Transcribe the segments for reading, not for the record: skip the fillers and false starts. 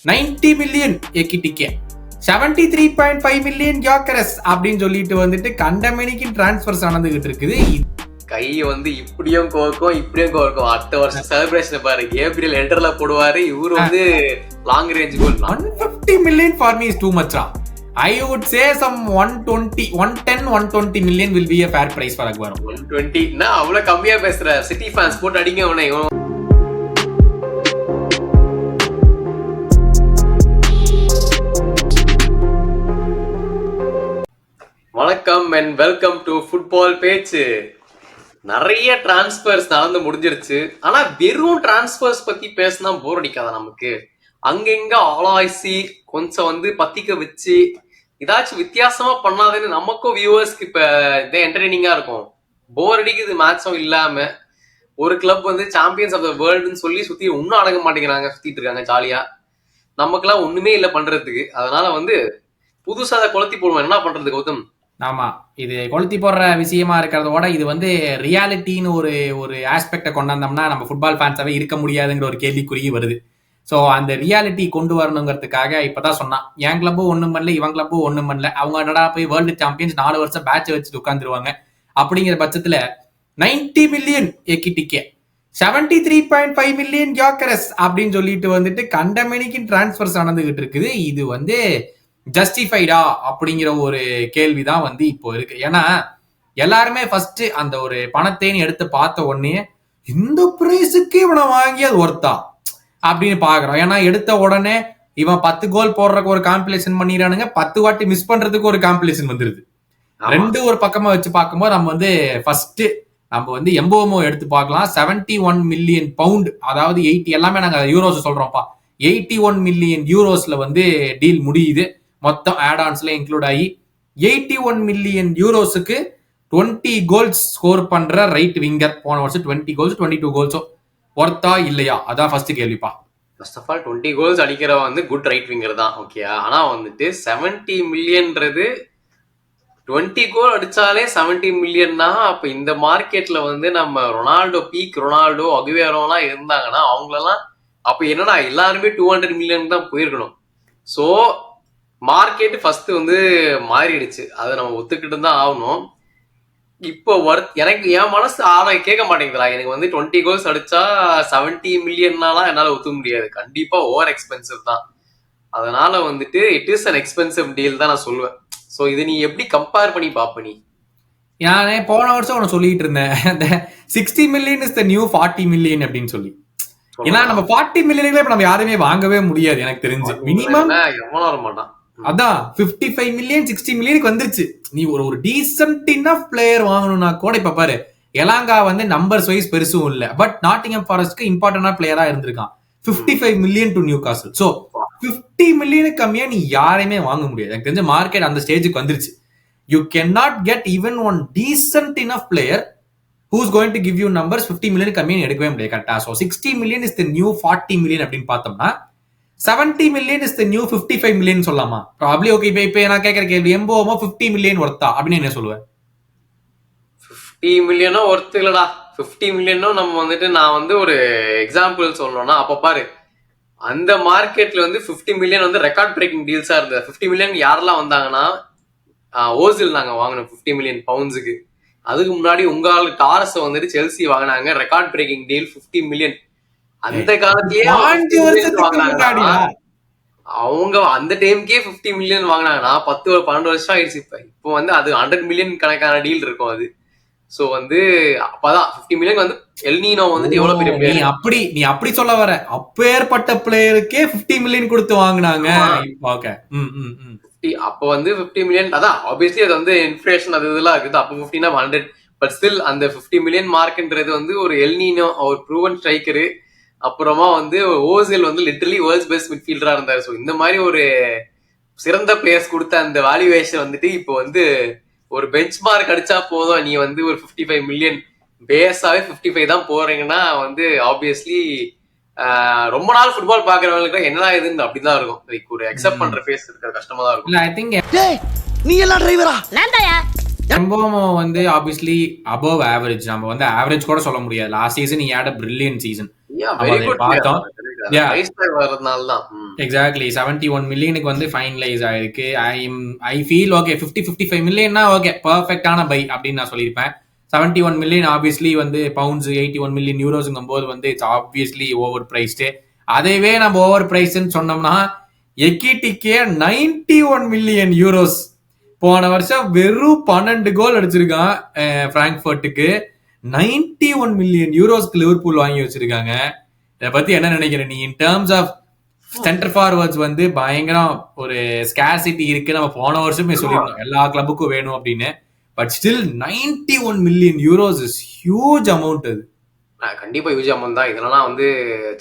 90 million எக்கிட்டிக்கே 73.5 million யாக்கரஸ் அப்படின்னு சொல்லிட்டு வந்துட்டு கண்டமேனிக்கு டிரான்ஸ்பர்ஸ் நடந்துகிட்டு இருக்குது. கை வந்து இப்படியும் கோர்க்கும் இப்படியும் கோர்க்கும். அடுத்த வருஷம் செலிப்ரேஷன் பாரு, ஏப்ரல் எண்டர்ல போடுவாரு. இவரு வந்து long range goal 150 million for me is too மச்சா. I would say some 110-120 million will be a fair price for Aguero. 120 நான் அவ்வளவு கம்மியா பேசுற. சிட்டி ஃபேன்ஸ் போட்டு அடிங்க அவனை. வணக்கம் அண்ட் வெல்கம் டு ஃபுட்பால் பேச்சு. நிறைய டிரான்ஸ்பர்ஸ் நடந்து முடிஞ்சிருச்சு. ஆனா வெறும் டிரான்ஸ்பர்ஸ் பத்தி பேசினா போர் அடிக்காத நமக்கு. அங்கெங்க ஆளாய்ச்சி கொஞ்சம் வந்து பத்திக்க வச்சு ஏதாச்சும் வித்தியாசமா பண்ணாதுன்னு நமக்கும் வியூவர்ஸ்க்கு இப்ப இதே என்டர்டெய்னிங்கா இருக்கும். போர் அடிக்குது மேட்சும் இல்லாம. ஒரு கிளப் வந்து சாம்பியன்ஸ் ஆஃப் த வேர்ல்டுன்னு சொல்லி சுத்தி இன்னும் அடங்க மாட்டேங்கிறாங்க, சுத்திட்டு இருக்காங்க ஜாலியா. நமக்கெல்லாம் ஒண்ணுமே இல்லை பண்றதுக்கு. அதனால வந்து புதுசா அதை கொளுத்தி போடுவோம். என்ன பண்றது கௌதம்? ஆமா, இது கொளுத்தி போடுற விஷயமா இருக்கிறதோட இது வந்து ரியாலிட்டின்னு ஒரு ஆஸ்பெக்டை கொண்டாந்தோம்னா நம்ம ஃபுட்பால் ஃபேன்ஸாவே இருக்க முடியாதுங்கிற ஒரு கேள்விக்குறி வருது. ஸோ அந்த ரியாலிட்டி கொண்டு வரணுங்கிறதுக்காக இப்பதான் சொன்னான், என் கிளப்பும் ஒன்றும் பண்ணல, இவன் கிளப்பும் ஒன்றும் பண்ணல, அவங்க என்னடா போய் வேர்ல்டு சாம்பியன்ஸ் 4 வருஷம் பேட்ச் வச்சுட்டு உட்காந்துருவாங்க. அப்படிங்கிற பட்சத்துல 90 மில்லியன் எக்கிட்டிக்கே 73.5 மில்லியன் யாக்கரஸ் அப்படின்னு சொல்லிட்டு வந்துட்டு கண்டமேனிக்கு டிரான்ஸ்பர்ஸ் நடந்துகிட்டு இருக்குது. இது வந்து ஜஸ்டிஃபைடா அப்படிங்கிற ஒரு கேள்விதான் வந்து இப்போ இருக்கு. ஏன்னா எல்லாருமே ஃபர்ஸ்ட் அந்த ஒரு பணத்தைன்னு எடுத்து பார்த்த உடனே இந்த பிரைஸுக்கு இவனை வாங்கி அது ஒர்த்தா அப்படின்னு பாக்குறோம். ஏன்னா எடுத்த உடனே இவன் 10 கோல் போடுறதுக்கு ஒரு காம்பிலேஷன் பண்ணிடுறானுங்க, 10 வாட்டி மிஸ் பண்றதுக்கு ஒரு காம்பிலேஷன் வந்துருது. ரெண்டு ஒரு பக்கமா வச்சு பார்க்கும்போது நம்ம வந்து ஃபர்ஸ்ட் நம்ம வந்து எம்போமோ எடுத்து பார்க்கலாம். 71 மில்லியன் பவுண்ட், அதாவது 80, எல்லாமே நாங்க யூரோஸ் சொல்றோம்ப்பா, 81 மில்லியன் யூரோஸ்ல வந்து டீல் முடியுது. மொத்தம் ஆட் ஆன்ஸ்ல இன்க்ளூட் ஆகி 81 மில்லியன் யூரோஸுக்கு 20 கோல்ஸ் ஸ்கோர் பண்ற ரைட் விங்கர். போன வருஷம் 20 கோல்ஸ் 22 கோல்ஸோ ஒர்த்தா இல்லையா? அதான் ஃபர்ஸ்ட் கேள்விப்பா. ஃபர்ஸ்ட் ஆஃப் ஆல் 20 கோல்ஸ் அடிக்கிறவன் வந்து குட் ரைட் விங்கர் தான், ஓகே. ஆனா வந்துட்டு 70 மில்லியன்றது 20 கோல் அடிச்சாலே 70 மில்லியன்னா அப்ப இந்த மார்க்கெட்ல வந்து நம்ம ரொனால்டோ, பீக் ரொனால்டோ, அகுவேரோலாம் இருந்தாங்கன்னா அவங்களெல்லாம் அப்ப என்னடா எல்லாருமே 200 மில்லியன் தான் போயிருக்கணும். ஸோ மார்க்கெட் ஃபர்ஸ்ட் வந்து மாறிடுச்சு, அதை நம்ம ஒத்துக்கிட்டு தான் ஆகணும். இப்போ எனக்கு என் மனசு கேட்க மாட்டேங்குதுடா. எனக்கு வந்து 20 கோல்ஸ் அடிச்சா 70 மில்லியன்னாலாம் என்னால ஒத்துக்க முடியாது. கண்டிப்பா ஓவர் எக்ஸ்பென்சிவ் தான். அதனால வந்துட்டு it is an expensive deal தான் நான் சொல்லுவேன். ஸோ இது நீ எப்படி கம்பேர் பண்ணி பாப்ப? நீ நானே போன வருஷம் உன சொல்லிட்டு இருந்தேன், 60 million is the new 40 million அப்படின்னு சொல்லி. ஏன்னா நம்ம 40 மில்லியன்ல இப்ப நம்ம யாருமே வாங்கவே முடியாது எனக்கு தெரிஞ்சு. மினிமம் எவ்வளவு வர மாட்டான். அதான் 55 மில்லியன் 60 மில்லியனுக்கு வந்துருச்சு. நீ ஒரு டீசன்ட் இனஃப் பிளேயர் வாங்கணும்னா கூட இப்ப பாரு, எலாங்கா வந்து நம்பர்ஸ் வைஸ் பெருசும் இல்ல, பட் நாட்டிங்ஹாம் ஃபாரஸ்ட்க்கு இம்பார்ட்டன்டா பிளேயரா இருந்திருக்கான். 55 மில்லியன் டு நியூ காஸ்ல். சோ 50 மில்லியனுக்கு கம்மியா நீ யாரையுமே வாங்க முடியாது. எனக்கு தெரிஞ்ச மார்க்கெட் அந்த ஸ்டேஜுக்கு வந்துருச்சு. You can not get even one decent enough player who's going to give you numbers 50 million கம்மியா எடுக்கவே முடியாது கரெக்டா. So 60 million is the new 40 million அப்படின்னு பார்த்தோம்னா 70 million is the new 55 million சொல்லலாமா? Probably okay. இப்ப நான் கேட்கற கேள்வி, எம்போமோ 50 மில்லியன் ஒர்த்தா அப்படின்னு என்ன சொல்லுவேன்? 50 மில்லியனோ ஒர்த் இல்லடா. 50 மில்லியனும் நம்ம வந்துட்டு நான் வந்து ஒரு எக்ஸாம்பிள் சொல்லணும்னா, அப்ப பாரு அந்த மார்க்கெட்ல வந்து 50 மில்லியன் வந்து ரெக்கார்ட் பிரேக்கிங் டீல்ஸா இருந்தது. 50 மில்லியன் யாரெல்லாம் வந்தாங்கன்னா ஓசில் நாங்க வாங்கினோம் 50 மில்லியன் பவுண்ட்ஸுக்கு. அதுக்கு முன்னாடி உங்க ஆளு டாரஸ் வந்துட்டு செல்சி வாங்கினாங்க, ரெக்கார்ட் பிரேக்கிங் டீல் 50 மில்லியன். அந்த காலத்திலேயே அவங்க அந்த டைம்க்கே 50 மில்லியன் வாங்கினாங்கன்னா 10-12 வருஷம் ஆயிடுச்சு. இப்போ வந்து அது 100 மில்லியன் கணக்கான டீல் இருக்கும் அது. சோ வந்து அப்பதான் 50 மில்லியன் வந்து எல்னினோ வந்துட்டு எவ்வளவு பெரிய பிளேயர். நீ அப்படி சொல்ல வர, அப்பேற்பட்ட பிளேயருக்கே 50 மில்லியன் கொடுத்து வாங்கினாங்க. அப்ப வந்து 50 மில்லியன் அதான் ஆப்வியஸ்லி அது வந்து இன்ஃபிளேஷன் அது இதெல்லாம் இருக்குது. அப்ப 50 100, பட் ஸ்டில் அந்த 50 மில்லியன் மார்க்ன்றது வந்து ஒரு எல்னினோ, ஒரு ப்ரூவன் ஸ்ட்ரைக்கரு, அப்புறமா வந்து ஓசில் வந்து லிட்டரலி வேர்ல்ட்ஸ் பெஸ்ட் மிட்ஃபீல்டரா இருந்தாரு. ஸோ இந்த மாதிரி ஒரு சிறந்த பிளேயர்ஸ் கொடுத்த அந்த வேல்யூவேஷன் வந்துட்டு இப்போ வந்து ஒரு பெஞ்ச் மார்க் அடிச்சா போதும், நீ வந்து ஒரு 55 மில்லியன் பேஸாவே 55 தான் போறீங்கன்னா வந்து ஆப்வியஸ்லி ரொம்ப நாள் ஃபுட்பால் பாக்குறவங்களுக்கு என்னடா இதுன்னு அப்படிதான் இருக்கும். லைக் ஒரு அக்செப்ட் பண்ற ஃபேஸ் இருக்கிற கஷ்டமா தான் இருக்கும். ஐ திங்க் நீ எல்லாம் டிரைவரா எம்போமோ வந்து ஆப்வியஸ்லி அபவ் ஆவரேஜ். நம்ம வந்து ஆவரேஜ் கூட சொல்ல முடியாது. Last season he had a brilliant season. நம்ம அதை பார்த்தோம். வரதுனால தான். எக்ஸாக்ட்லி 71 மில்லியனுக்கு வந்து ஃபைனலைஸ் ஆயிருக்கு. ஐ ஃபீல் ஓகே 50-55 மில்லியன்னா ஓகே பர்ஃபெக்டான பை அப்படின்னு நான் சொல்லியிருப்பேன். 71 மில்லியன் ஆப்வியஸ்லி வந்து பவுண்ட்ஸ், 81 மில்லியன் யூரோஸுங்கும் போது வந்து இட்ஸ் ஆப்வியஸ்லி ஓவர் பிரைஸ்டு. அதைவே நம்ம ஓவர் பிரைஸ்ன்னு சொன்னோம்னா எக்கிடிக்கே 91 மில்லியன் யூரோஸ். போன வருஷம் வெறும் 12 கோல் அடிச்சிருக்கான் பிராங்க்ஃபர்ட்டுக்கு. 91 மில்லியன் யூரோஸ்க்கு லிவர்பூல் வாங்கி வச்சிருக்காங்க. இதை பத்தி என்ன நினைக்கிற நீ? In terms of centre forwards வந்து பயங்கரம் ஒரு ஸ்கேர்சிட்டி இருக்கு. நம்ம போன வருஷமே சொல்லியிருந்தோம் எல்லா கிளப்புக்கும் வேணும் அப்படின்னு. But still 91 million euros is huge amount. அது கண்டிப்பா ஹியூஜ் அமௌண்ட் தான். இதெல்லாம் வந்து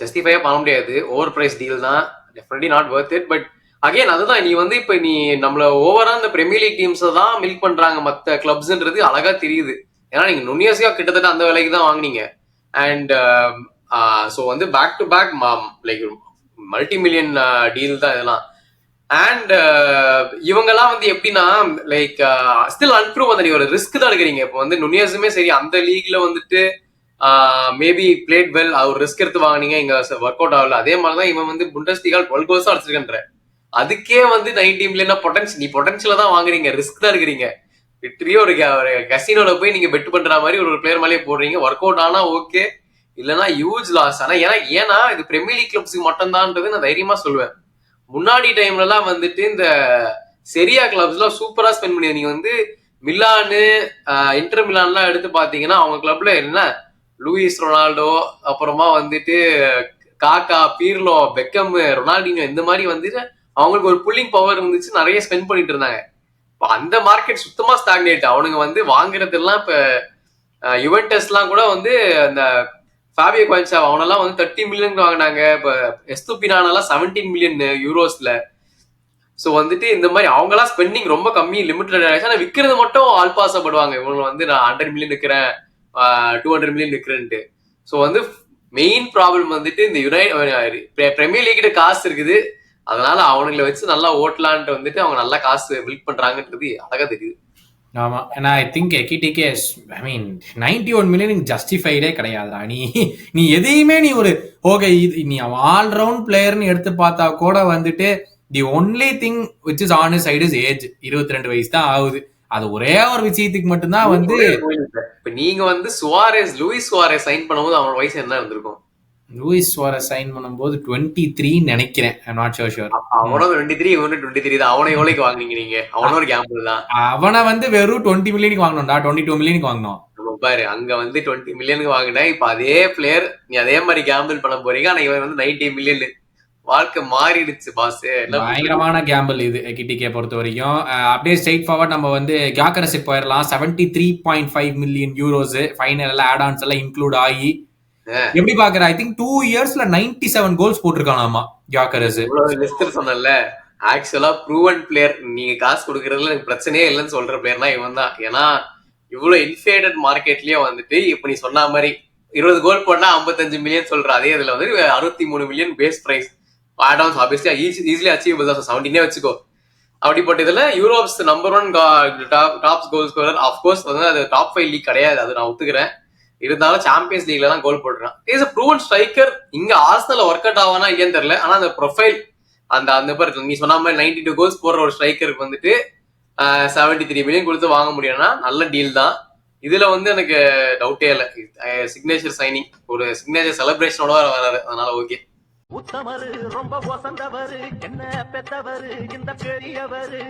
ஜஸ்டிஃபையே பண்ண முடியாது. ஓவர் பிரைஸ் டீல் தான், definitely not worth it. But again அதுதான், நீ வந்து இப்ப நீ நம்மள ஓவரா இந்த பிரீமியர் லீக் டீம்ஸ் தான் மில்க் பண்றாங்க மத்த கிளப்ஸ்ன்றது அழகா தெரியுது. ஏன்னா நீங்க நுண்ணியசியா கிட்டத்தட்ட அந்த விலைக்கு தான் வாங்குனீங்க. அண்ட் ஸோ வந்து back to back like multi million deal தான் இதெல்லாம். அண்ட் இவங்கெல்லாம் வந்து எப்படின்னா லைக் ஸ்டில் அன்ப்ரூவ் வந்து ஒரு ரிஸ்க் தான் எடுக்கிறீங்க. இப்போ வந்து நுனியஸுமே சரி அந்த லீக்ல வந்துட்டு மேபி பிளேட் வெல், அவர் ரிஸ்க் எடுத்து வாங்கினீங்க, இங்க ஒர்க் அவுட் ஆகல. அதே மாதிரிதான் இவன் வந்து புண்டஸ்லீகா 12 கோல்ஸ் அடிச்சிருக்கன்ற. அதுக்கே வந்து 90 மில்லியன் பொட்டன்ஷியல், நீ பொட்டன்ஷியல தான் வாங்குறீங்க, ரிஸ்க் தான் எடுக்கிறீங்க. லிட்டரியே ஒரு கசினோல போய் நீங்க பெட் பண்ற மாதிரி ஒரு பிளேயர் மேலேயே போடுறீங்க. ஒர்க் அவுட் ஆனா ஓகே, இல்லைன்னா ஹியூஜ் லாஸ். ஆனா ஏன்னா இது பிரீமியர் லீக் கிளப்ஸுக்கு மட்டும் தான்ன்றது நான் தைரியமா சொல்லுவேன். முன்னாடி டைம்ல எல்லாம் வந்துட்டு இந்த செரியா கிளப்ஸ் எல்லாம் சூப்பரா ஸ்பெண்ட் பண்ணி, நீங்க வந்து மிலானு இன்டர் மிலான்லாம் எடுத்து பாத்தீங்கன்னா அவங்க கிளப்ல என்ன லூயிஸ் ரொனால்டோ, அப்புறமா வந்துட்டு காக்கா, பீர்லோ, பெக்கம், ரொனால்டினோ, இந்த மாதிரி வந்துட்டு அவங்களுக்கு ஒரு புல்லிங் பவர் இருந்துச்சு, நிறைய ஸ்பெண்ட் பண்ணிட்டு இருந்தாங்க. அந்த மார்க்கெட் சுத்தமா ஸ்டாக்னேட். அவனுங்க வந்து வாங்குறது எல்லாம் இப்ப யுவென்டஸ் எல்லாம் கூட வந்து அந்த ஃபாபியோ குவான்சா அவனெல்லாம் வந்து 30 மில்லியன் வாங்கினாங்க. இப்ப எஸ்துபினானெல்லாம் 17 மில்லியன் யூரோஸ்ல. ஸோ வந்துட்டு இந்த மாதிரி அவங்கெல்லாம் ஸ்பெண்டிங் ரொம்ப கம்மி, லிமிட்டட் ஆயிடுச்சு. ஆனால் விற்கிறது மட்டும் ஆல்பாசப்படுவாங்க. இவங்க வந்து நான் 100 மில்லியன் விற்கிறேன், 200 மில்லியன் விற்கிறேன்ட்டு. ஸோ வந்து மெயின் ப்ராப்ளம் வந்துட்டு இந்த பிரீமியர் லீக்கிட்ட காசு இருக்குது, அதனால அவனுங்களை வச்சு நல்லா ஓட்டலான்ட்டு வந்துட்டு அவங்க நல்லா காசு பில்ட் பண்றாங்கன்றது அழகா தெரியுது. ஆமா, ஏன்னா I think எக்கிடிகே I mean 91 million ஜஸ்டிஃபைடே கிடையாதுடா. நீ எதையுமே நீ ஒரு ஓகே நீ ஆல்ரவுண்ட் பிளேயர்னு எடுத்து பார்த்தா கூட வந்துட்டு the only thing which is on his side is age. 22 வயசு தான் ஆகுது. அது ஒரே ஒரு விஷயத்துக்கு மட்டும்தான் வந்து இப்ப நீங்க வந்து லூயிஸ் சுவாரேஸ் சைன் பண்ணும்போது அவனோட வயசு என்ன இருந்திருக்கும்? லூயிஸ் சுவாரஸ் சைன் பண்ணும்போது 23 நினைக்கிறேன். I'm not sure. அவனோட 23, இவனு 23 தான். அவனை எவ்வளவுக்கு வாங்குனீங்க நீங்க? அவனோட ஒரு கேம்பிள் தான். அவனை வந்து வெறும் 20 மில்லியனுக்கு வாங்கணும்டா, 22 மில்லியனுக்கு வாங்கணும். பாரு, அங்க வந்து 20 மில்லியனுக்கு வாங்கினேன். இப்ப அதே பிளேயர் நீ அதே மாதிரி கேம்பிள் பண்ண போறீங்க. ஆனா இவன் வந்து 90 மில்லியன். வாழ்க்கை மாறிடுச்சு பாஸ். பயங்கரமான கேம்பிள் இது எக்கிடிகே பொறுத்த வரைக்கும். அப்படியே ஸ்ட்ரெயிட் ஃபார்வர்ட் நம்ம வந்து கியாக்கரஸுக்கு போயிடலாம். 73.5 million euros final add ons எல்லாம் இன்க்ளூட் ஆகி. எப்படி பாக்குற? ஐ திங்க் 2 இயர்ஸ்ல 97 கோல்ஸ் போட்டிருக்கானாமா கியாக்கரஸ். லிஸ்டர் சொன்னல, ஆக்சுவலா ப்ரூவன் பிளேயர், நீங்க காசு கொடுக்கறதுல எனக்கு பிரச்சனையே இல்லைன்னு சொல்ற பிளேயர்னா இவன் தான். ஏன்னா இவ்வளவு இன்ஃபேடட் மார்க்கெட்லயே வந்துட்டு இப்ப நீ சொன்ன மாதிரி 20 கோல் போட்டா 55 மில்லியன் சொல்ற அதே இதுல வந்து 63 million base price. Add-ons obviously easily achievable தான். 17 வச்சுக்கோ. அப்படிப்பட்ட இதுல Europe's number 1 top goal scorer. Of course வந்து அது டாப் 5 லீக் கிடையாது, அது நான் ஒத்துக்கிறேன். இருந்தாலும் சாம்பியன்ஸ் லீக்ல தான் கோல் போட்டுருக்கான். Is a proven striker. இங்க ஆர்சனல்ல ஒர்க் அவுட் ஆவானா இல்லையான்னு தெரியல. ஆனா அந்த ப்ரொஃபைல் அந்த பேர் நீ சொன்ன மாதிரி 92 கோல்ஸ் போடுற ஒரு ஸ்ட்ரைக்கருக்கு வந்துட்டு 73 மில்லியன் கொடுத்து வாங்க முடியும்னா நல்ல டீல் தான். இதுல வந்து எனக்கு டவுட்டே இல்லை. சிக்னேச்சர் சைனிங், ஒரு சிக்னேச்சர் செலிப்ரேஷனோட வராரு, அதனால ஓகே. உத்தமரு ரொம்ப வசந்தவரு, என்ன பெத்தவரு இந்த பெரியவரு,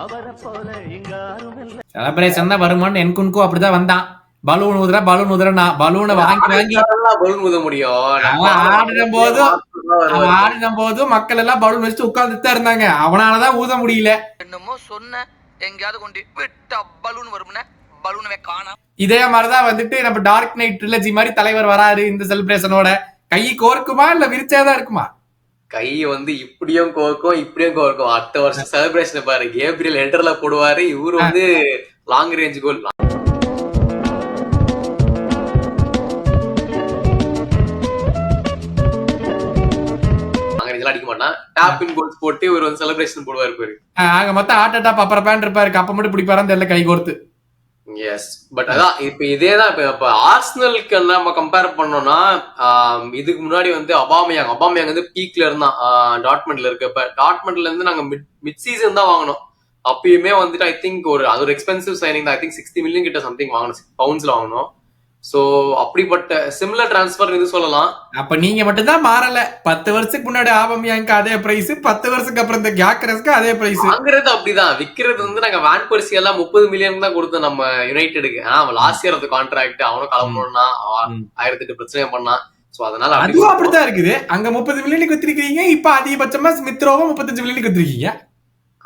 அவரை போல இங்க யாரும் இல்ல. செலிப்ரேஷன் தான் வருமானு என்குன்கும் அப்படிதான் வந்தான். பலூன் ஊதுற பலூனை வாங்கி பலூன் ஊத முடியும். ஆடின போதும் மக்கள் எல்லாம் பலூன் வச்சுட்டு உட்கார்ந்துட்டு தான் இருந்தாங்க. அவனாலதான் ஊத முடியல. என்னமோ சொன்ன எங்கயாவது கொண்டு விட்டா பலூன் வரும்னா பலூனவே காணோம். இதே மாதிரிதான் வந்துட்டு நம்ம டார்க் நைட் ட்ரிலஜி மாதிரி தலைவர் வராரு. இந்த செலிப்ரேஷனோட கை கோர்க்குமா இல்ல விரிச்சாதான் இருக்குமா? கை வந்து இப்படியும் கோர்க்கும் இப்படியும் கோர்க்கும். அடுத்த வருஷம் செலிப்ரேஷன் பாரு, கேப்ரியல் ஹெட்டர்ல போடுவாரு, இவரு வந்து லாங் ரேஞ்ச் கோல் அடிக்க மாட்டான். டாப் இன் கோல்ஸ் போட்டு ஒரு செலிப்ரேஷன் போடுவாரு பாரு. ஆக மொத்தம் ஹார்ட் அட்டாக் அப்பற பேண்ட் இருப்பாரு, அப்ப மட்டும் பிடிப்பாரான்னு தெரியல கை கோர்த்து. எஸ். பட் அதான் இப்ப இதேதான் இப்ப ஆர்சனலுக்கு நம்ம கம்பேர் பண்ணோம்னா, இதுக்கு முன்னாடி வந்து அபாமேயாங் வந்து பீக்ல இருந்தான் டாட்மண்ட்ல இருக்கு. இப்ப டாட்மண்ட்ல இருந்து நாங்க மிட் சீசன் தான் வாங்கினோம். அப்பயுமே வந்துட்டு ஐ திங்க் அது ஒரு எக்ஸ்பென்சிவ் சைனிங் தான். ஐ திங்க் 60 மில்லியன் கிட்ட சம்திங் வாங்கணும், பவுண்ட்ஸ்ல வாங்கணும். சோ அப்படிப்பட்ட சிமிலர் டிரான்ஸ்பர் இது சொல்லலாம். அப்ப நீங்க மட்டும் தான் மாறல. 10 வருஷத்துக்கு முன்னாடி ஆபமியாங்க்கு அதே பிரைஸ், 10 வருஷத்துக்கு அப்புறம் இந்த கியாக்கரஸ்க்கு அதே பிரைஸ். வாங்குறது அப்படிதான், விக்கிறது வந்து நாங்க வேன் பர்சி எல்லாம் 30 மில்லியன் தான் கொடுத்தோம் நம்ம யுனைடெடுக்கு. ஆனா அவன் லாஸ்ட் இயர் அந்த கான்ட்ராக்ட், அவனும் கிளம்பணும்னா 1008 பிரச்சனை பண்ணான். சோ அதனால அதுவும் அப்படித்தான் இருக்குது. அங்க 30 மில்லியனுக்கு வித்திருக்கீங்க, இப்ப அதிகபட்சமா ஸ்மித்ரோவும் 35 மில்லியனுக்கு வித்திருக்கீங்க.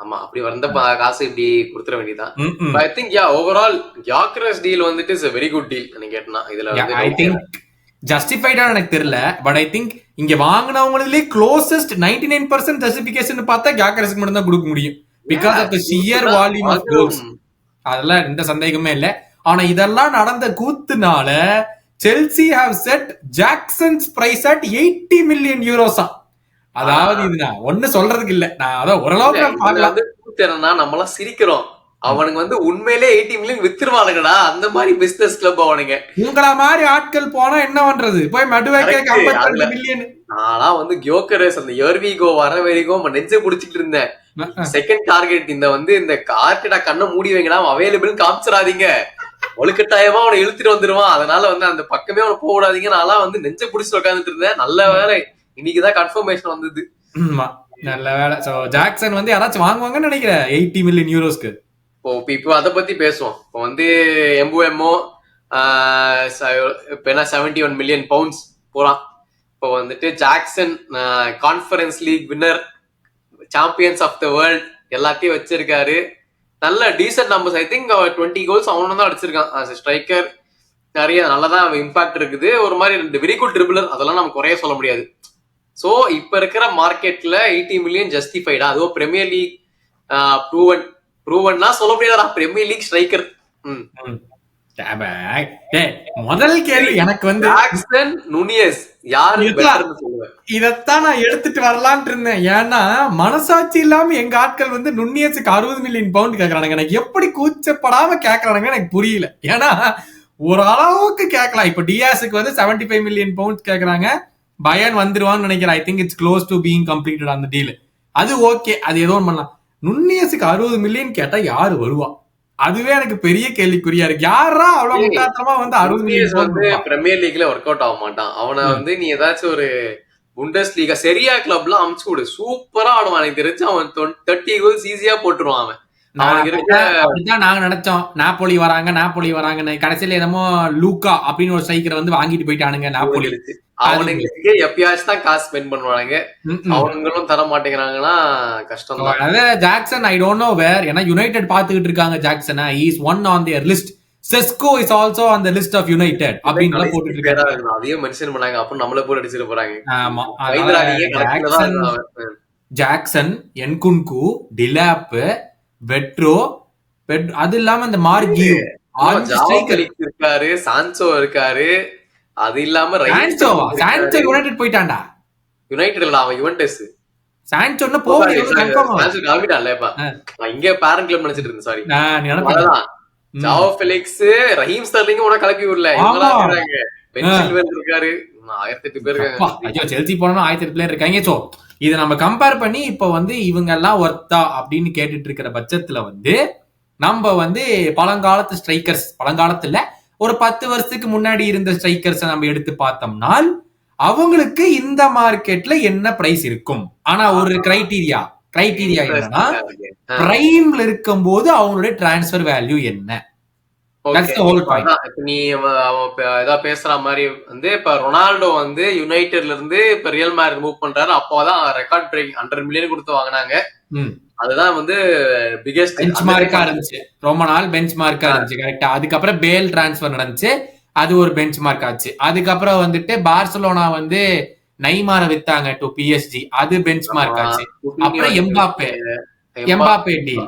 ஆமா, அப்படி வந்த காசு இப்படி கொடுத்துட வேண்டியதான். ஐ திங்க் ஓவரால் கியாக்கரஸ் டீல் வந்துட்டு is a very good deal நீ கேட்டனா. இதுல வந்து ஐ திங்க் ஜஸ்டிஃபைடா எனக்கு தெரியல. பட் ஐ திங்க் இங்க வாங்குனவங்களே க்ளோசஸ்ட் 99% ஜஸ்டிஃபிகேஷன் பார்த்தா கியாக்கரஸ்க்கு மட்டும் தான் கொடுக்க முடியும். Because of the sheer volume of goals. அதெல்லாம் எந்த சந்தேகமே இல்ல. ஆனா இதெல்லாம் நடந்த கூத்துனால Chelsea have set Jackson's price at 80 million யூரோஸா. அதாவது இது நான் ஒண்ணு சொல்றதுக்கு இல்ல, நான் அதான் ஓரளவுக்கு பாக்கலாம். நம்மளாம் சிரிக்கிறோம், அவனுங்க வந்து உண்மையிலே 80 மில்லியன் வித்துருவானுங்கடா. அந்த மாதிரி பிசினஸ் கிளப் அவனுங்க. உங்களா மாதிரி ஆட்கள் போனா என்ன பண்றது? போய் மடுவேக்கே 52 மில்லியன். நானா வந்து கியோக்கரஸ் அந்த எர்விகோ வர வரைக்கும் நெஞ்சை புடிச்சிட்டு இருந்தேன். செகண்ட் டார்கெட் இந்த வந்து இந்த கார்டா கண்ணை மூடி வைங்கடா, அவைலபிள் காமிச்சிடாதீங்க, ஒழுக்கட்டாயமா அவனை இழுத்துட்டு வந்துருவான், அதனால வந்து அந்த பக்கமே அவனை போக விடாதீங்க. நான்லாம் வந்து நெஞ்சை புடிச்சு உட்காந்துட்டு இருந்தேன். நல்ல வேலை இன்னைக்குதான் கன்ஃபர்மேஷன் வந்தது. நல்ல வேலை. சோ ஜாக்சன் வந்து யாராச்சும் வாங்குவாங்கன்னு நினைக்கிறேன் 80 மில்லியன் யூரோஸ்க்கு. இப்போ அதை பத்தி பேசுவோம். இப்போ வந்து எம்புஎம்ஓ இப்ப என்ன 71 மில்லியன் பவுண்ட்ஸ் போறான். இப்போ வந்துட்டு Jackson conference league winner, champions of the world எல்லாத்தையும் வச்சிருக்காரு. நல்ல decent numbers. I think 20 goals அவனும் தான் அடிச்சிருக்கான் ஆஸ் ஸ்ட்ரைக்கர். நிறைய நல்லதான் இம்பாக்ட் இருக்குது. ஒரு மாதிரி வெரி குட் ட்ரிபிளர், அதெல்லாம் நம்ம குறைய சொல்ல முடியாது. சோ இப்ப இருக்கிற மார்க்கெட்ல 80 மில்லியன் ஜஸ்டிஃபைடா? அதுவும் பிரீமியர் லீக் ப்ரூவன்னா சொல்ல முடியாதா, பிரீமியர் லீக் ஸ்ட்ரைக்கர். முதல் கேள்வி எனக்கு வந்து ஜாக்சன் நுனியஸ் யாரு பெட்டர்னு சொல்லுவேன். இதத்தான் நான் எடுத்துட்டு வரலான்னு இருந்தேன். ஏன்னா மனசாட்சி இல்லாம எங்க ஆட்கள் வந்து நுண்ணியஸுக்கு 60 மில்லியன் பவுண்ட் கேக்குறானுங்க. எனக்கு எப்படி கூச்சப்படாம கேக்குறானுங்க எனக்கு புரியல. ஏன்னா ஒரு அளவுக்கு கேட்கலாம். இப்ப டியாஸுக்கு வந்து 75 மில்லியன் பவுண்ட் கேக்குறாங்க. பயன் வந்துருவான்னு நினைக்கிறேன். I think it's close to being completed அந்த டீல். அது ஓகே, அது ஏதோ பண்ணலாம். நுண்ணியஸுக்கு 60 மில்லியன் கேட்டா யாரு வருவா? அதுவே எனக்கு பெரிய கேள்விக்குறியா இருக்கு. யாரா அவ்வளவு முட்டாத்தனமா வந்து 60 மில்லியன் வந்து பிரீமியர் லீக்ல ஒர்க் அவுட் ஆக மாட்டான். அவனை வந்து நீ ஏதாச்சும் ஒரு புண்டஸ் லீகா செரியா கிளப்லாம் அமுச்சு விடு, சூப்பரா ஆடுவான். எனக்கு தெரிஞ்சு அவன் 30 கோல்ஸ் ஈஸியா போட்டுருவான் அவன். அப்படிதான் நாங்க நினைச்சோம். நாப்போலி வராங்கன்னு. கடைசியில என்னமோ லூக்கா அப்படின்னு ஒரு ஸ்ட்ரைக்கர் வந்து வாங்கிட்டு போயிட்டானுங்க நாப்போலி. அவனுங்களுக்கு எப்பயாச்சும் தான் காசு ஸ்பெண்ட் பண்ணுவாங்க, அவங்களும் தர மாட்டேங்கிறாங்கன்னா கஷ்டம் தான். அதாவது Jackson I don't know where. ஏன்னா யுனைடெட் பாத்துக்கிட்டு இருக்காங்க Jackson. He is one on their list. Sesko is also on the list of United அப்படின்னு போட்டுட்டு இருக்காங்க. அதையும் மென்ஷன் பண்ணாங்க. அப்புறம் நம்மள போட்டு அடிச்சிட்டு போறாங்க. ஆமா, ஜாக்சன், என்குன்கு, டிலாப், வெட்ரோ, அது இல்லாம இந்த மார்கியூ இருக்காரு, சான்சோ இருக்காரு. அது இல்லாம சான்சோ யுனைடெட் போயிட்டான்டா. யுனைடெட் இல்ல, அவன் யுவென்டஸ். சான்சோன்னா போகுது கன்ஃபார்ம். சான்சோ கிளம்பிட்டான்லப்பா. நான் இங்க பேரண்ட் கிளப் நினைச்சிட்டு இருந்தேன். சாரி, நான் நினைப்பேன். ஜாவோ ஃபெலிக்ஸ், ரஹீம் ஸ்டெர்லிங் கூட கிளப்பி விடல. இவங்களா இருக்காங்க. பென் சில்வன் இருக்காரு. 1008 பேர் இருக்காங்க. ஐயோ, செல்சி போனா 1008 பிளேயர் இருக்காங்க. சோ இத நம்ம கம்பேர் பண்ணி இப்ப வந்து இவங்க எல்லாம் ஒர்த்தா அப்படின்னு கேட்டுட்டு இருக்கிற பட்சத்துல வந்து நம்ம வந்து பழங்காலத்து ஸ்ட்ரைக்கர்ஸ், பழங்காலத்துல ஒரு 10 வருஷத்துக்கு முன்னாடி இருந்த ஸ்ட்ரைக்கர்ஸ் நம்ம எடுத்து பார்த்தோம்னால் அவங்களுக்கு இந்த மார்க்கெட்ல என்ன பிரைஸ் இருக்கும். ஆனா ஒரு கிரைட்டீரியா என்னன்னா பிரைம்ல இருக்கும் போது அவங்களுடைய டிரான்ஸ்பர் வேல்யூ என்ன. நீ ஏதாவது பேசுற மாதிரி வந்து இப்ப ரொனால்டோ வந்து யுனைடெட்ல இருந்து இப்ப ரியல் மேட்ரிட் மூவ் பண்றாரு. அப்போதான் ரெக்கார்ட் பிரேக் 100 மில்லியன் கொடுத்து வாங்கினாங்க. அதுதான் வந்து பிகெஸ்ட் பெஞ்ச் மார்க்கா இருந்துச்சு. ரொம்ப நாள் பெஞ்ச் மார்க்கா இருந்துச்சு. கரெக்டா. அதுக்கப்புறம் பேல் டிரான்ஸ்பர் நடந்துச்சு, அது ஒரு பெஞ்ச் மார்க் ஆச்சு. அதுக்கப்புறம் வந்துட்டு பார்சலோனா வந்து நெய்மாரை வித்தாங்க டு பிஎஸ்ஜி, அது பெஞ்ச் மார்க் ஆச்சு. அப்புறம் எம்பாப்பே டீல்,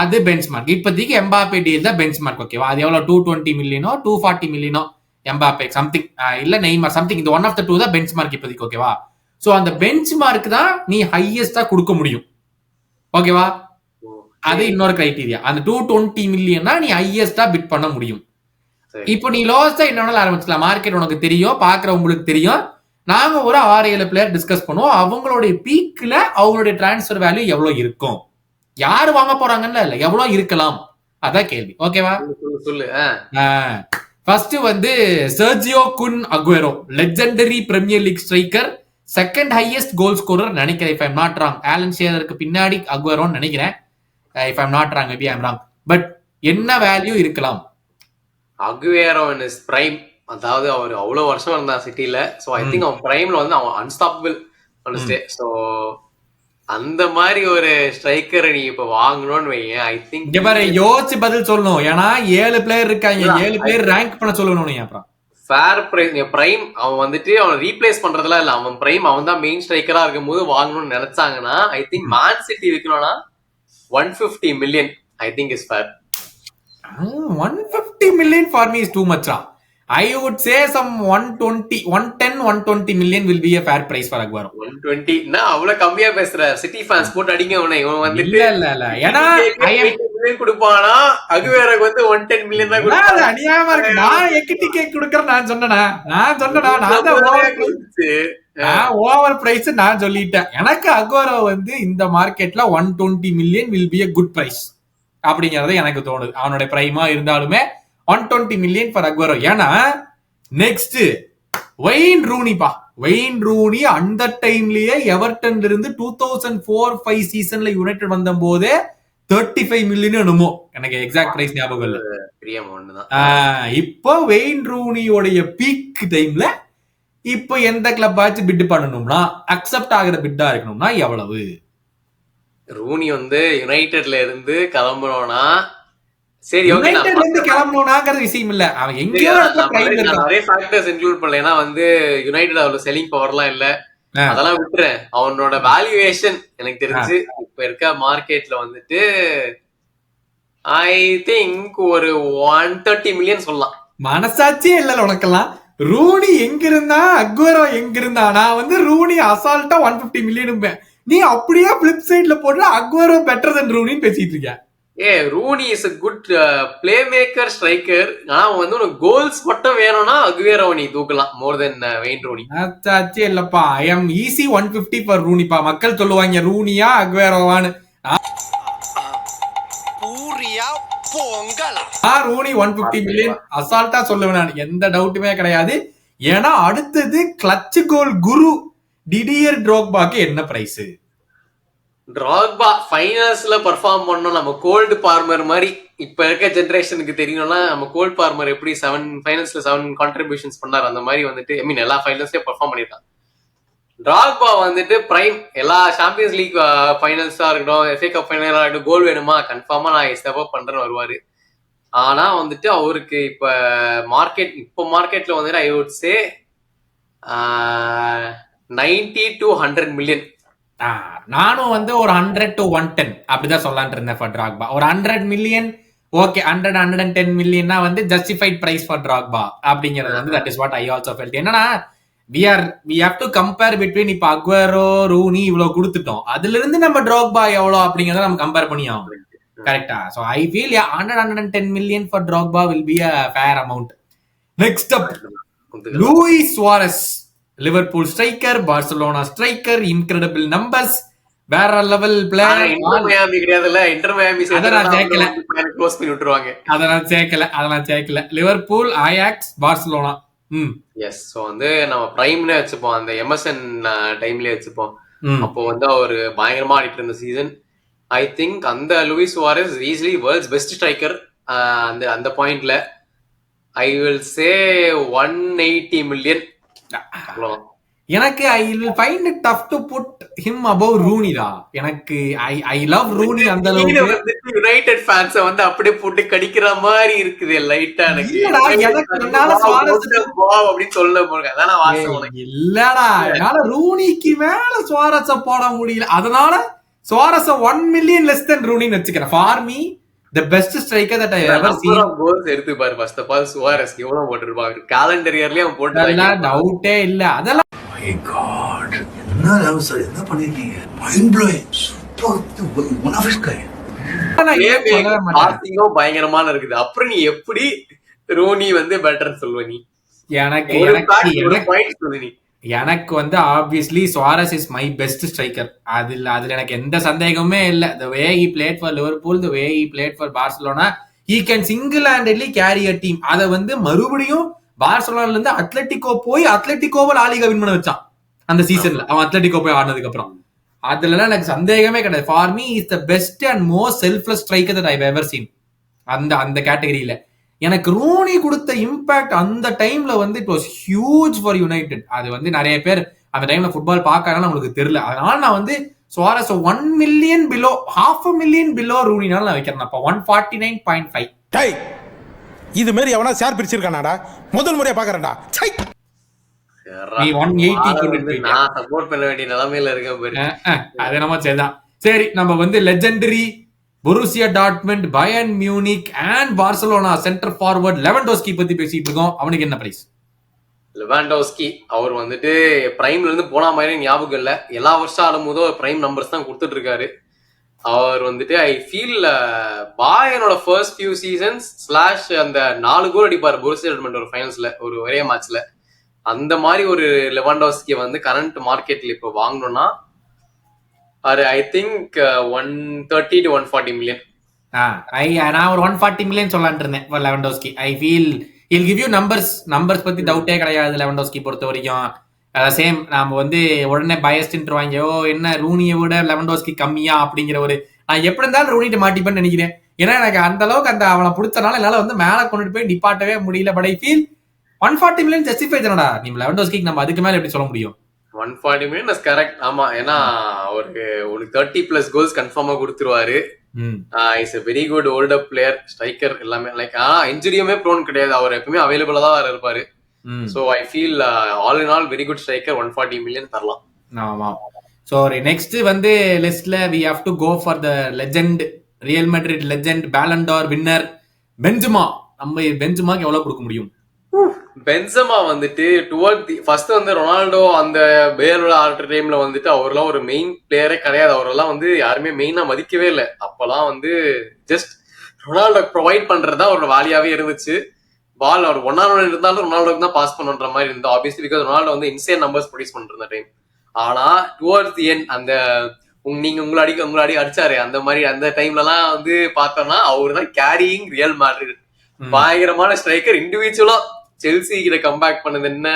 அது பெஞ்ச் மார்க். இப்போதைக்கு எம்பாப்பே டீல் தான் பெஞ்ச் மார்க். ஓகேவா? அது எவ்வளவு 220 மில்லியனோ 240 மில்லியனோ எம்பாப்பே சம்திங், இல்ல நெய்மார் சம்திங். இந்த ஒன் ஆஃப் த டூ தான் பெஞ்ச் மார்க் இப்போதைக்கு. ஓகேவா? சோ அந்த பெஞ்ச் மார்க் தான் நீ ஹையஸ்டா கொடுக்க முடியும். ஓகேவா? அது இன்னொரு கிரைட்டீரியா. அந்த 220 மில்லியன்னா நீ ஹையஸ்டா பிட் பண்ண முடியும். சரி. இப்போ நீ லோவஸ்டா என்ன வேணாலும் ஆரம்பிச்சலாம். மார்க்கெட் உனக்கு தெரியும், பாக்குறவங்களுக்கு தெரியும். நாங்க ஒரு 6-7 பிளேயர் டிஸ்கஸ் பண்ணுவோம். அவங்களுடைய பீக்ல அவங்களுடைய டிரான்ஸ்ஃபர் வேல்யூ எவ்வளவு இருக்கும், யாரு வாங்க போறாங்கன்னு இல்ல, எவ்வளவு இருக்கலாம், அதான் கேள்வி. ஓகேவா? சொல்லு. ஃபர்ஸ்ட் வந்து Sergio Kun Aguero, legendary Premier League striker, second highest goal scorer நினைக்கிறேன். If I'm not wrong. Alan ஷேரருக்கு பின்னாடி அகுவேரோன்னு நினைக்கிறேன். If I'm not wrong, maybe I'm wrong. But என்ன வேல்யூ இருக்கலாம்? அகுவேரோ இன் இஸ் பிரைம், அதாவது அவர் அவ்வளவு வருஷம் இருந்தா சிட்டில. சோ ஐ திங்க் அவன் பிரைம்ல வந்து அவன் அன்ஸ்டாப்பபிள். சோ அந்த மாதிரி ஒரு ஸ்ட்ரைக்கரை நீ இப்ப வாங்கணும்னு வைங்க, ஐ திங்க் இங்க பாரு, யோசிச்சு பதில் சொல்லணும். ஏன்னா 7 பிளேயர் இருக்காங்க, 7 பிளேயர் ரேங்க் பண்ண சொல்லணும். நீ அப்புறம் ஃபேர் பிரைஸ் பிரைம் அவன் வந்துட்டு அவன் ரீப்ளேஸ் பண்றதுலாம் இல்ல, அவன் பிரைம் அவன் தான் மெயின் ஸ்ட்ரைக்கரா இருக்கும் போது வாங்கணும்னு நினைச்சாங்கன்னா ஐ திங்க் மேன் சிட்டி விற்கணும்னா 150 million I think is fair. 150 million for me is too much. I would say some 110-120 million will be a fair price for Aguero. 120 நான் அவ்வளவு கம்மியா பேசுற, சிட்டி ஃபேன்ஸ் போட்டு அடிங்க உன்னை. இவன் வந்துட்டு இல்ல ஏன்னா மில்லியன் கொடுப்பானா, அகுவேரோக்கு வந்து 110 மில்லியன் தான் கொடுப்பாங்க. அநியாயமா இருக்கு. நான் எக்கிட்டி கேக் கொடுக்கறேன் நான் சொன்னேனா? நான் தான் ஓவர் பிரைஸ் நான் சொல்லிட்டேன். எனக்கு அகுவேரோ வந்து இந்த மார்க்கெட்ல 120 million will be a good price அப்படிங்கறது எனக்கு தோணுது. அவனுடைய பிரைமா இருந்தாலுமே 120 மில்லியன் ஃபார் அகுவேரோ. ஏன்னா நெக்ஸ்ட் வெயின் ரூனிப்பா. வெயின் ரூனி அந்த டைம்லயே எவர்டன்ல இருந்து 2004-05 சீசன்ல யுனைடெட் வந்த போதே 35 மில்லியன் என்னமோ, எனக்கு எக்ஸாக்ட் பிரைஸ் ஞாபகம் இல்ல. இப்போ வெயின் ரூனியோடைய பீக் டைம்ல இப்போ எந்த கிளப் ஆச்சு பிட் பண்ணணும்னா, அக்செப்ட் ஆகிற பிட்டா இருக்கணும்னா எவ்வளவு? ரூனி வந்து யுனைடெட்ல இருந்து கிளம்புறோம்னா சரி, யுனைடெட்ல இருந்து கிளம்பணும்னாங்கிறது விஷயம் இல்ல, அவன் எங்கேயோ நிறைய ஃபேக்டர்ஸ் இன்க்ளூட் பண்ணல. ஏன்னா வந்து யுனைடெட் அவ்வளவு செல்லிங் பவர்லாம் இல்ல, அதெல்லாம் விட்டுறேன். அவனோட வேல்யூவேஷன் எனக்கு தெரிஞ்சு இப்ப இருக்க மார்க்கெட்ல வந்துட்டு ஐ திங்க் ஒரு 130 மில்லியன் சொல்லலாம். மனசாட்சியே இல்ல உனக்கெல்லாம். ரூனி எங்க இருந்தா, அகுவேரோ எங்க இருந்தா? நான் வந்து ரூனி அசால்ட்டா 150 மில்லியன். நீ அப்படியே பிளிப் சைட்ல போட்டு அகுவேரோ பெட்டர் தென் ரூனின்னு பேசிட்டு இருக்க. Rooney is a good play maker striker. ஆனா வந்து உனக்கு கோல்ஸ் மட்டும் வேணும்னா அகுவேரோ நீ தூக்கலாம் மோர் தென் வெயின் ரூனி. மனசாட்சி இல்லப்பா. ஐ எம் ஈஸி 150 ஃபார் ரூனிப்பா. மக்கள் சொல்லுவாங்க ரூனியா அகுவேரோவான்னு. ரூனி 150 மில்லியன் அசால்ட்டா சொல்லுவேன் நான், எந்த டவுட்டுமே கிடையாது. ஏன்னா அடுத்தது கிளட்ச் கோல் குரு டிடியர் ட்ரோக்பாக்கு என்ன பிரைஸ்? ட்ராக்பா ஃபைனல்ஸ்ல பெர்ஃபார்ம் பண்ணோம். நம்ம கோல்டு பார்மர் மாதிரி இப்ப இருக்க ஜெனரேஷனுக்கு தெரியணும்னா, நம்ம கோல்டு பார்மர் எப்படி 7 ஃபைனல்ஸ்ல 7 கான்ட்ரிபியூஷன்ஸ் பண்ணாரு, அந்த மாதிரி வந்துட்டு ஐ மீன் எல்லா ஃபைனல்ஸ்லயும் பெர்ஃபார்ம் பண்ணிருக்கான். ட்ராக்பா வந்துட்டு பிரைம் எல்லா சாம்பியன்ஸ் லீக் ஃபைனல்ஸா இருக்கட்டும், எஃப்ஏ கப் ஃபைனலா இருக்கட்டும், கோல் வேணுமா கன்ஃபார்மா நான் ஸ்டெப் அப் பண்றேன்னு வருவாரு. ஆனா வந்துட்டு அவருக்கு இப்ப மார்க்கெட்ல வந்துட்டு I would say 90 to 100 million. நானும் வந்து ஒரு 100 to 110 அப்படிதான் சொல்லலாம்னு இருந்தேன் ஃபார் ட்ராக்பா. ஒரு 100 மில்லியன் ஓகே, 110 மில்லியன்னா வந்து ஜஸ்டிஃபைட் பிரைஸ் ஃபார் ட்ராக்பா அப்படிங்கிறது வந்து that is what I also felt. என்னன்னா we have to compare between இப்ப அகுவேரோ ரூனி இவ்வளவு கொடுத்துட்டோம், அதுல இருந்து நம்ம ட்ராக்பா எவ்வளவு அப்படிங்கறத நம்ம கம்பேர் பண்ணி ஆகும். கரெக்டா? So I feel 110 million for Drogba will be a fair amount. Next up, Luis Suarez, Liverpool striker, Barcelona striker, incredible numbers, வேற லெவல் பிளேயர். அதெல்லாம் சேர்க்கல. Liverpool, Ajax, Barcelona. Yes. So வந்து நம்ம பிரைம்ல வச்சுப்போம், அந்த எம்எஸ்என் டைம்லயே வச்சுப்போம். அப்போ வந்து அவரு பயங்கரமா ஆடிட்டு இருந்த சீசன். ஐ திங்க் அந்த Luis Suarez easily world's best striker. அந்த பாயிண்ட்ல ஐ வில் சே 180 மில்லியன். எனக்கு I will find it tough to put him above Rooney டா. எனக்கு ஐ லவ் ரூனி அந்த அளவுக்கு. யுனைடெட் ஃபேன்ஸ் வந்து அப்படியே போட்டு கடிக்கிற மாதிரி இருக்குது லைட்டா. எனக்கு என்னால சுவாரஸ் அப்படி சொல்ல போறேன். அதான் வாசம் இல்லடா, என்னால ரூனிக்கு மேல சுவாரஸ போட முடியல. அதனால சுவாரஸ 1 மில்லியன் லெஸ் தென் ரூனின்னு வச்சுக்கிறேன். For me the best striker that I ever seen. goals எடுத்து பாரு. first of all சுவாரஸ் எவ்வளவு போட்டுருப்பாரு காலண்டர் இயர்லயே அவன் போட்டதல்ல டவுட்டே இல்ல. அதெல்லாம் my god, என்ன லவ் சார் என்ன பண்ணிருக்கீங்க, mind blowing, super, one of his kind. சொல்லவே மாட்டேன். பாசிங்கும் பயங்கரமான இருக்குது. அப்புறம் நீ எப்படி ரோனி வந்து பெட்டர் சொல்லுவ நீ? எனக்கு ஒரு எனக்கு fact, ஒரு எனக்கு point சொல்லு நீ. எனக்கு வந்து obviously Suarez is my best striker. அதுல எனக்கு எந்த சந்தேகமே இல்லை. The way he played for Liverpool, the way he played for Barcelona, he can single handedly carry a team. அதை வந்து மறுபடியும் பார்சலோனால இருந்து அத்லெட்டிகோ போய் அத்லெட்டிகோவை லாலிகா வின் பண்ண வச்சான் அந்த சீசன்ல. அவன் அத்லெட்டிகோ போய் ஆடினதுக்கு அப்புறம் அதுல எனக்கு சந்தேகமே கிடையாது. For me is the best and most selfless striker that I ever seen. அந்த கேட்டகரியில எனக்கு ரூனி கொடுத்த இம்பாக்ட் அந்த டைம்ல வந்து it was huge for United. அது வந்து நிறைய பேர் அந்த டைம்ல ஃபுட்பால் பார்க்கறதுனால உங்களுக்கு தெரியல. அதனால நான் வந்து சுவாரஸ் 1 மில்லியன் பிலோ, $500,000 பிலோ ரூனினால நான் வைக்கிறேன். அப்ப 149.5. இது மாதிரி எவனா ஷேர் பிரிச்சிருக்கானாடா? முதல் முறையா பாக்குறேன்டா. நீ 180 நான் சப்போர்ட் பண்ண வேண்டிய நிலைமையில இருக்கேன் பாரு. அது நம்ம சரிதான். சரி, நம்ம வந்து legendary Borussia Dortmund, Bayern Munich and Barcelona centre forward Lewandowski பத்தி பேசிட்டு இருக்கோம். அவனுக்கு என்ன பிரைஸ்? லெவாண்டோஸ்கி அவர் வந்துட்டு பிரைம்ல இருந்து போன மாதிரி ஞாபகம் இல்ல. எல்லா வருஷம் ஆடும்போதோ பிரைம் நம்பர்ஸ் தான் கொடுத்துட்டு இருக்காரு. அவர் வந்துட்டு ஐ ஃபீல் பாயனோட ஃபர்ஸ்ட் ஃபியூ சீசன்ஸ் ஸ்லாஷ் அந்த 4 கோல் அடிப்பார் பொருசியா டார்ட்மண்ட் ஒரு ஃபைனல்ஸ்ல, ஒரு ஒரே மேட்ச்ல. அந்த மாதிரி ஒரு லெவாண்டோஸ்கியை வந்து கரண்ட் மார்க்கெட்ல இப்போ வாங்கணும்னா அது ஐ திங்க் 130 to 140 மில்லியன். நான் ஒரு 140 மில்லியன் சொல்லலான் இருந்தேன் for Lewandowski. I feel he'll give you numbers பத்தி டவுட்டே கிடையாது லெவன்டோஸ்கி பொறுத்த வரைக்கும். சேம் நாம வந்து உடனே பயஸ்ட்ரு வாங்கியோ என்ன ரூனியை விட லெவன்டோஸ்கி கம்மியா அப்படிங்கிற ஒரு, நான் எப்படி இருந்தாலும் ரூனிட்டு மாட்டிப்பேன்னு நினைக்கிறேன். ஏன்னா எனக்கு அந்த அளவுக்கு அந்த அவனை பிடிச்சனால என்னால வந்து மேல கொண்டுட்டு போய் நிப்பாட்டவே முடியல. But I feel 140 million justify தானடா. நீ லெவன்டோஸ்கிக்கு நம்ம அதுக்கு மேல எப்படி சொல்ல முடியும்? 140 மில்லியன் இஸ் கரெக்ட். ஆமா, ஏன்னா அவருக்கு 30+ கோல்ஸ் கன்ஃபார்மா கொடுத்துருவாரு. Is a very good older player, striker எல்லாமே. லைக் இன்ஜுரியுமே ப்ரோன் கிடையாது, அவர் எப்பவுமே அவைலபிளா தான் இருப்பாரு. So I feel all in all very good striker. 140 million தரலாம். ஆமா. சோ நெக்ஸ்ட் வந்து லிஸ்ட்ல we have to go for the legend, Real Madrid legend, Ballon d'Or winner Benzema. நம்ம பென்ஜெமாக்கு எவ்வளவு கொடுக்க முடியும்? பென்செமா வந்துட்டு டுவர்ட் ஃபர்ஸ்ட் வந்து ரொனால்டோ அந்த பேரோட ஆடுற டைம்ல வந்துட்டு அவரெல்லாம் ஒரு மெயின் பிளேயரே கிடையாது. அவரெல்லாம் வந்து யாருமே மெயினா மதிக்கவே இல்லை. அப்பெல்லாம் வந்து ஜஸ்ட் ரொனால்டோ ப்ரொவைட் பண்றதுதான் அவரோட வேலையாவே இருந்துச்சு. பால் அவர் 1-on-1 இருந்தாலும் ரொனால்டோக்கு தான் பாஸ் பண்ற மாதிரி இருந்தோம். ஆப்வியஸ்லி பிகாஸ் ரொனால்டோ வந்து இன்சேன் நம்பர்ஸ் ப்ரொடியூஸ் பண்ற டைம். ஆனா டுவர்ட்ஸ் தி எண்ட் அந்த நீங்க உங்களை அடிச்சாரு அந்த மாதிரி அந்த டைம்லலாம் வந்து பார்த்தோம்னா அவரு தான் கேரியிங் ரியல் மேட்ரிட். பயங்கரமான ஸ்ட்ரைக்கர். இண்டிவிஜுவலா செல்சி கிட்ட கம்பேக் பண்ணது என்ன,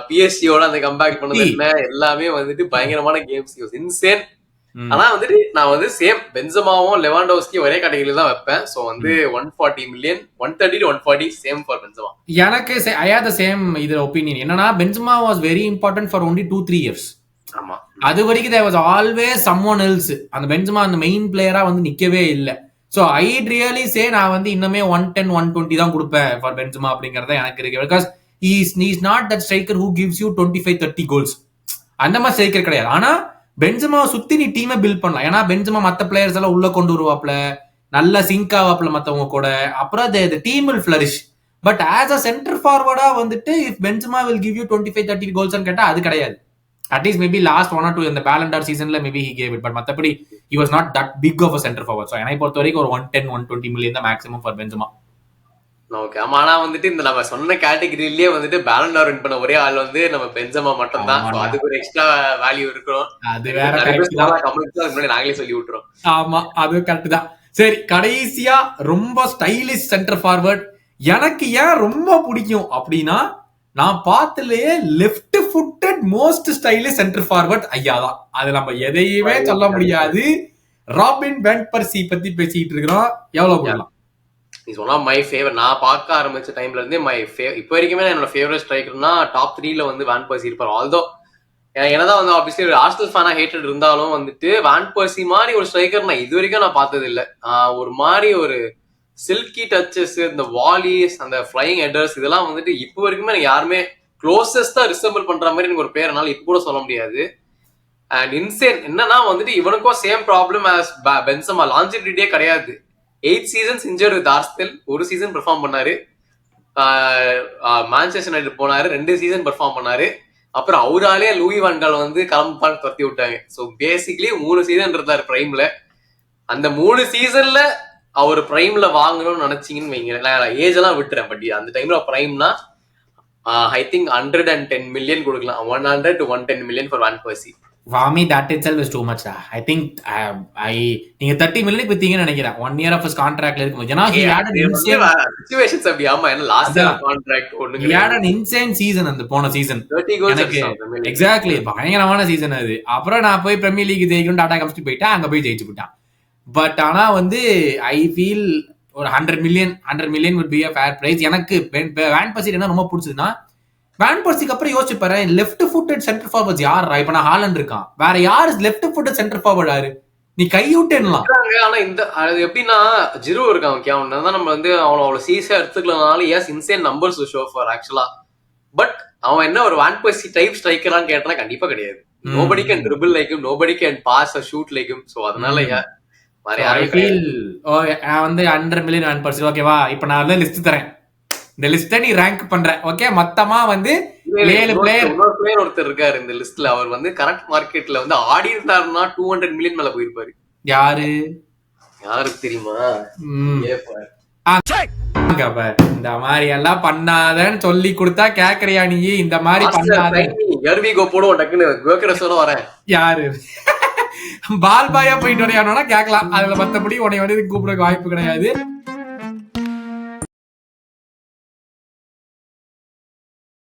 பிஎஸ்சியோட அந்த கம்பேக் பண்ணது என்ன, எல்லாமே வந்துட்டு பயங்கரமான கேம்ஸ், இன்சேன். ஆனா வந்துட்டு நான் வந்து சேம் பென்செமாவும் லெவாண்டோஸ்கி ஒரே கேட்டகரியில தான் வைப்பேன். சோ வந்து 140 million, 130 to 140 same for Benzema. எனக்கு ஐ ஹேவ் தி சேம் இது ஒபினியன். என்னன்னா Benzema was very important for only 2-3 years. ஆமா, அது வரைக்கும் there was always someone else. அந்த பென்செமா அந்த மெயின் பிளேயரா வந்து நிக்கவே இல்லை. ஸோ ஐ ரியலி சே நான் வந்து இன்னுமே 110, 120 தான் கொடுப்பேன் ஃபார் பென்செமா அப்படிங்கறத எனக்கு இருக்கு. Because is not that striker who gives you 25-30 goals. அந்த மாதிரி ஸ்ட்ரைக்கர் கிடையாது. ஆனா பென்செமாவை சுத்தி நீ டீமை பில்ட் பண்ணலாம். ஏன்னா பென்செமா மத்த பிளேயர்ஸ் எல்லாம் உள்ள கொண்டு வருவாப்ல, நல்ல சிங்க் ஆவாப்ல மத்தவங்க கூட. அப்புறம் the team will flourish. But as a centre ஃபார்வர்டா வந்துட்டு if Benzema will give you 25-30 goals கேட்டா அது கிடையாது. At least maybe last 1 or 2 in the Ballon d'Or seasonல maybe he gave it. But மத்தபடி he was not that big of a center forward. So என்னை பொறுத்த வரைக்கும் ஒரு 110-120 மில்லியன் தான் maximum for பென்செமா. Okay. ஆமா, ஆனா வந்துட்டு இந்த நம்ம சொன்ன கேட்டகரியிலேயே வந்துட்டு பேலன் d'Or வின் பண்ண ஒரே ஆள் வந்து நம்ம பென்செமா மட்டும் தான். அதுக்கு ஒரு எக்ஸ்ட்ரா வேல்யூ இருக்கும். அது வேற நாங்களே சொல்லி விட்டுறோம். ஆமா, அது கரெக்ட் தான். சரி, கடைசியா ரொம்ப ஸ்டைலிஷ் சென்டர் ஃபார்வர்ட் எனக்கு ஏன் ரொம்ப பிடிக்கும் அப்படின்னா, நான் பார்த்ததுலயே left footed most stylish centre forward ஐயா தான். அது நம்ம எதையுமே சொல்ல முடியாது. ராபின் வேன் பர்சி பத்தி பேசிட்டு இருக்கிறோம். எவ்வளவு போடலாம்? Is one of my favourite. நான் பார்க்க ஆரம்பிச்ச டைம்ல இருந்தே இப்போ வரைக்குமே என்னோட ஃபேவரட் ஸ்ட்ரைக்கர்னா டாப் 3ல வந்து வேன் பர்சி இருப்பார். ஆல்தோ என்னதான் வந்து ஆப்வியஸ்லி ஒரு ஆர்சனல் ஃபேனா ஹேட்டட் இருந்தாலும் வந்துட்டு வேன் பர்சி மாதிரி ஒரு ஸ்ட்ரைக்கர் நான் இது வரைக்கும் நான் பார்த்தது இல்லை. ஒரு மாதிரி ஒரு சில்கி டச்சஸ், இந்த வாலிஸ், அந்த ஃபிளைங் ஹெடர்ஸ், இதெல்லாம் வந்துட்டு இப்போ வரைக்குமே எனக்கு யாருமே க்ளோசஸ்டா ரிசம்பிள் பண்ற மாதிரி எனக்கு ஒரு பேர் என்னால இப்போ கூட சொல்ல முடியாது. அண்ட் இன்சேன் என்னன்னா வந்துட்டு இவனுக்கும் சேம் ப்ராப்ளம் ஆஸ் பென்செமா, லாஞ்சிவிட்டியே கிடையாது. 8 சீசன்ஸ் இன்ஜர்ட் வித் ஆர்சனல். ஒரு சீசன் பெர்ஃபார்ம் பண்ணாரு, மான்செஸ்டர் யுனைடெட் போனாரு, 2 சீசன் பெர்ஃபார்ம் பண்ணாரு. அப்புறம் அவராலே லூயி வான் கால் வந்து கிளம்பான்னு துரத்தி விட்டாங்க. ஸோ பேசிக்லி 3 சீசன் இருந்தாரு பிரைம்ல. அந்த 3 சீசன்ல அவர் பிரைம்ல வாங்கணும்னு நினைச்சீங்கன்னு வைங்க, ஏஜ் எல்லாம் விட்டுறேன், பட் அந்த டைம்ல பிரைம்னா ஐ திங்க் 110 மில்லியன் கொடுக்கலாம், 100 to 110 million for Van Persie. For me, that itself is too much. I think நீங்க 30 மில்லியன் வித்தீங்கன்னு நினைக்கிறேன் 1 year of his contractல இருக்கும்போது. ஏன்னா he had an insane situations அப்படி. ஆமா, ஏன்னா last year contract he had an insane season அந்த போன season. 30 goals எனக்கு எக்ஸாக்ட்லி பயங்கரமான சீசன் அது. அப்புறம் நான் போய் பிரீமியர் லீக் ஜெயிக்கணும் டாடா கம்ஸ்ட் போயிட்டேன், அங்க போய் ஜெயிச்சு போட்டான். பட் ஆனா வந்து ஐ ஃபீல் ஒரு 100 million would be a fair price. எனக்கு வேன் பர்சி என்ன ரொம்ப பிடிச்சதுன்னா, வேன் பர்சிக்கு அப்புறம் யோசிச்சு பாரு, லெஃப்ட் ஃபுட்டட் சென்டர் ஃபார்வர்ட்ஸ் யார்? இப்ப நான் ஹாலண்ட் இருக்கான், வேற யாரு லெஃப்ட் ஃபுட்டட் சென்டர் ஃபார்வர்ட் யாரு? நீ கைவிட்டேன்லாம். ஆனா இந்த அது எப்படின்னா ஜிரோ இருக்கான், ஓகே, அவன் தான் நம்ம வந்து அவனை அவ்வளவு சீஸா எடுத்துக்கலனால as insane numbers show for ஆக்சுவலா. பட் அவன் என்ன ஒரு வான் பர்சி டைப் ஸ்ட்ரைக்கரான்னு கேட்டா கண்டிப்பா கிடையாது. Nobody can dribble like him, nobody can pass or shoot like him. So அதனால ஐ ஃபீல் வந்து 100 மில்லியன் வேன் பர்சி. ஓகேவா, இப்ப நான் வந்து லிஸ்ட் தரேன், இந்த லிஸ்ட நீ ரேங்க் பண்ற. ஓகே, மொத்தமா வந்து 7 பிளேயர் ஒருத்தர் இருக்காரு இந்த லிஸ்ட்ல, அவர் வந்து கரண்ட் மார்க்கெட்ல வந்து ஆடி இருந்தாருன்னா 200 மில்லியன் மேல போயிருப்பாரு. யாருக்கு தெரியுமா? இந்த மாதிரி எல்லாம் பண்ணாதன்னு சொல்லி கொடுத்தா கேக்குறியா நீ? இந்த மாதிரி பண்ணாத போடுவோம் டக்குன்னு வரேன். யாரு பால் பாயா போயிட்டு வரையானோனா கேட்கலாம், அதுல மத்தபடி உன்னை வந்து கூப்பிட வாய்ப்பு கிடையாது.